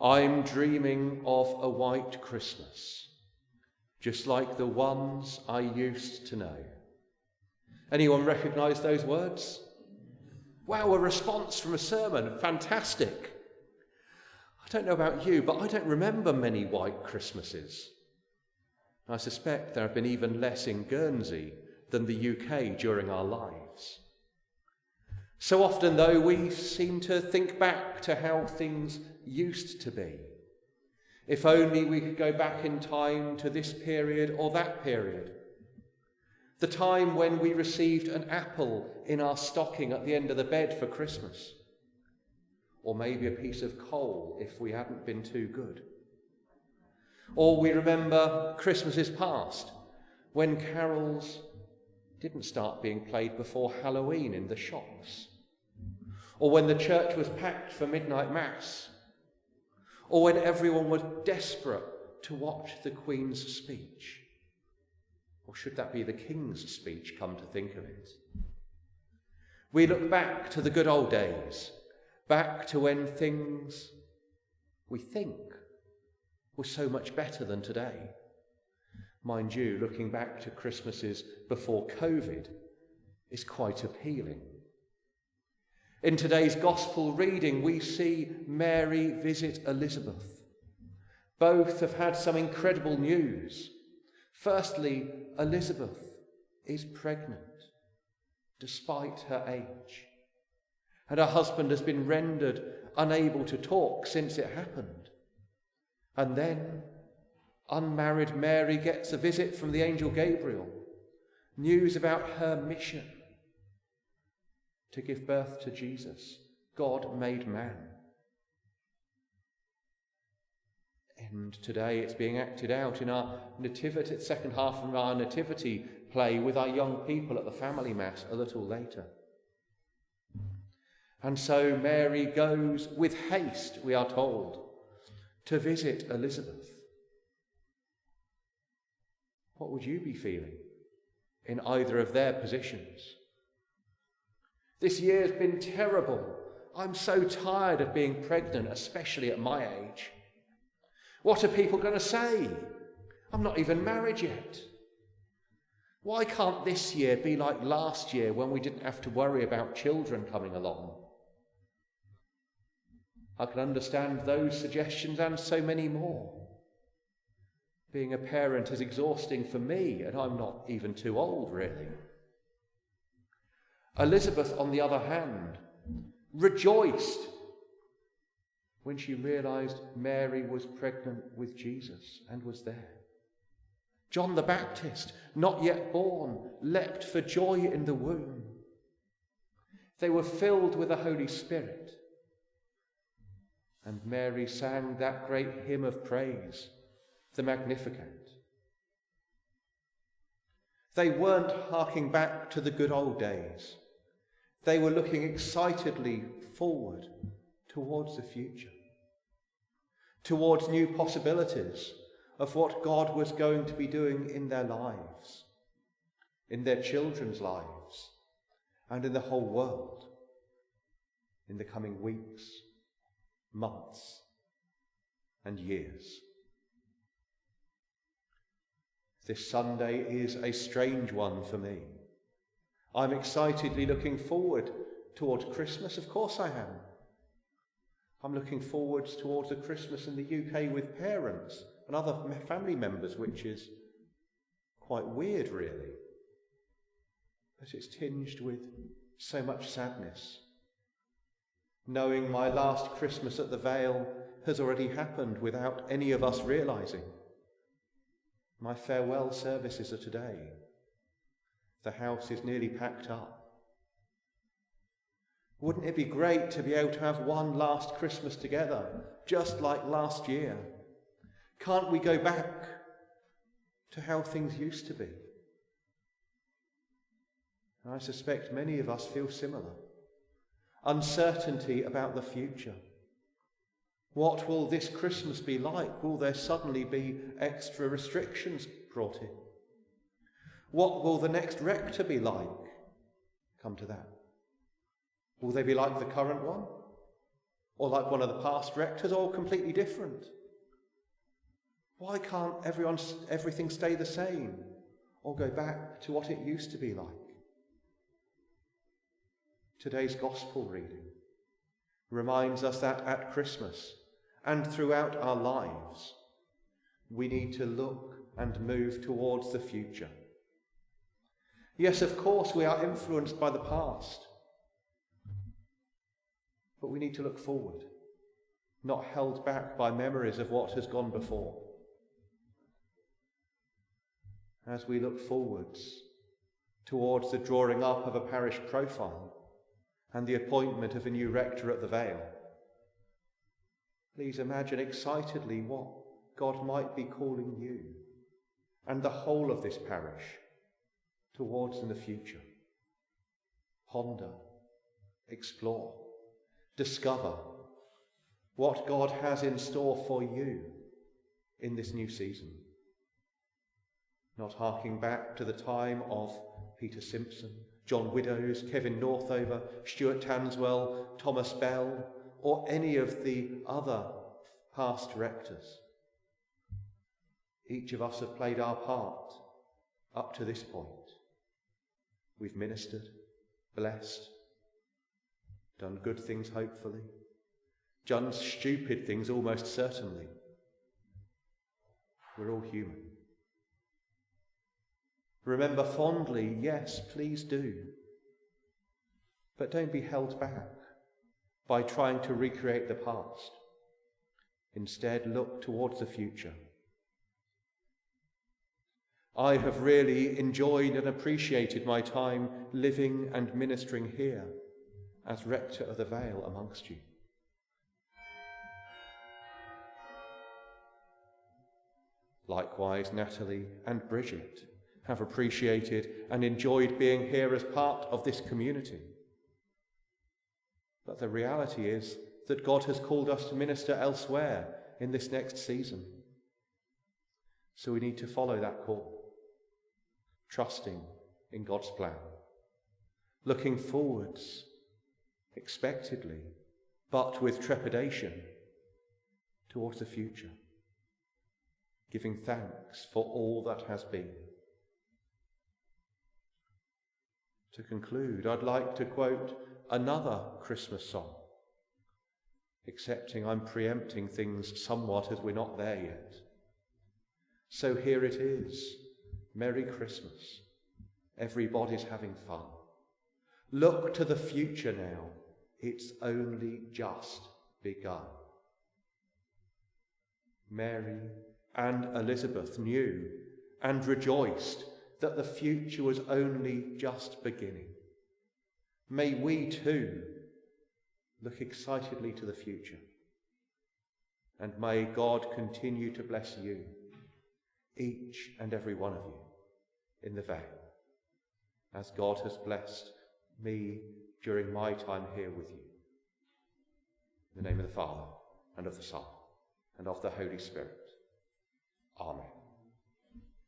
I'm dreaming of a white Christmas, just like the ones I used to know. Anyone recognise those words? Wow, a response from a sermon. Fantastic. I don't know about you, but I don't remember many white Christmases. I suspect there have been even less in Guernsey than the UK during our lives. So often, though, we seem to think back to how things used to be. If only we could go back in time to this period or that period. The time when we received an apple in our stocking at the end of the bed for Christmas. Or maybe a piece of coal if we hadn't been too good. Or we remember Christmases past, when carols didn't start being played before Halloween in the shops. Or when the church was packed for midnight mass. Or when everyone was desperate to watch the Queen's speech. Or should that be the King's speech, come to think of it? We look back to the good old days, back to when things, we think, were so much better than today. Mind you, looking back to Christmases before COVID is quite appealing. In today's Gospel reading, we see Mary visit Elizabeth. Both have had some incredible news. Firstly, Elizabeth is pregnant, despite her age. And her husband has been rendered unable to talk since it happened. And then, unmarried Mary gets a visit from the angel Gabriel, news about her mission to give birth to Jesus, God made man. And today it's being acted out in our nativity, second half of our nativity play with our young people at the family mass a little later. And so Mary goes with haste, we are told, to visit Elizabeth. What would you be feeling in either of their positions? This year's been terrible. I'm so tired of being pregnant, especially at my age. What are people going to say? I'm not even married yet. Why can't this year be like last year when we didn't have to worry about children coming along? I can understand those suggestions and so many more. Being a parent is exhausting for me, and I'm not even too old, really. Elizabeth, on the other hand, rejoiced when she realised Mary was pregnant with Jesus and was there. John the Baptist, not yet born, leapt for joy in the womb. They were filled with the Holy Spirit. And Mary sang that great hymn of praise, the Magnificat. They weren't harking back to the good old days. They were looking excitedly forward towards the future, towards new possibilities of what God was going to be doing in their lives, in their children's lives, and in the whole world in the coming weeks, months, and years. This Sunday is a strange one for me. I'm excitedly looking forward towards Christmas. Of course I am. I'm looking forward towards a Christmas in the UK with parents and other family members, which is quite weird, really. But it's tinged with so much sadness. Knowing my last Christmas at the Vale has already happened without any of us realising. My farewell services are today. The house is nearly packed up. Wouldn't it be great to be able to have one last Christmas together, just like last year? Can't we go back to how things used to be? And I suspect many of us feel similar. Uncertainty about the future. What will this Christmas be like? Will there suddenly be extra restrictions brought in? What will the next rector be like? Come to that. Will they be like the current one? or like one of the past rectors, or completely different? Why can't everything stay the same or go back to what it used to be like? Today's gospel reading reminds us that at Christmas and throughout our lives, we need to look and move towards the future. Yes, of course, we are influenced by the past, but we need to look forward, not held back by memories of what has gone before. As we look forwards towards the drawing up of a parish profile and the appointment of a new rector at the Vale, please imagine excitedly what God might be calling you and the whole of this parish towards in the future. Ponder, explore, discover what God has in store for you in this new season. Not harking back to the time of Peter Simpson, John Widdows, Kevin Northover, Stuart Tanswell, Thomas Bell, or any of the other past rectors. Each of us have played our part up to this point. We've ministered, blessed, done good things hopefully, done stupid things almost certainly. We're all human. Remember fondly, yes, please do. But don't be held back by trying to recreate the past. Instead, look towards the future. I have really enjoyed and appreciated my time living and ministering here as Rector of the Vale amongst you. Likewise, Natalie and Bridget have appreciated and enjoyed being here as part of this community. But the reality is that God has called us to minister elsewhere in this next season. So we need to follow that call, trusting in God's plan, looking forwards, expectedly, but with trepidation, towards the future, giving thanks for all that has been. To conclude, I'd like to quote another Christmas song, excepting I'm preempting things somewhat as we're not there yet. So here it is, Merry Christmas, everybody's having fun. Look to the future now, it's only just begun. Mary and Elizabeth knew and rejoiced that the future was only just beginning. May we too look excitedly to the future, and may God continue to bless you, each and every one of you, in the Vale, as God has blessed me during my time here with you. In the name of the Father, and of the Son, and of the Holy Spirit. Amen.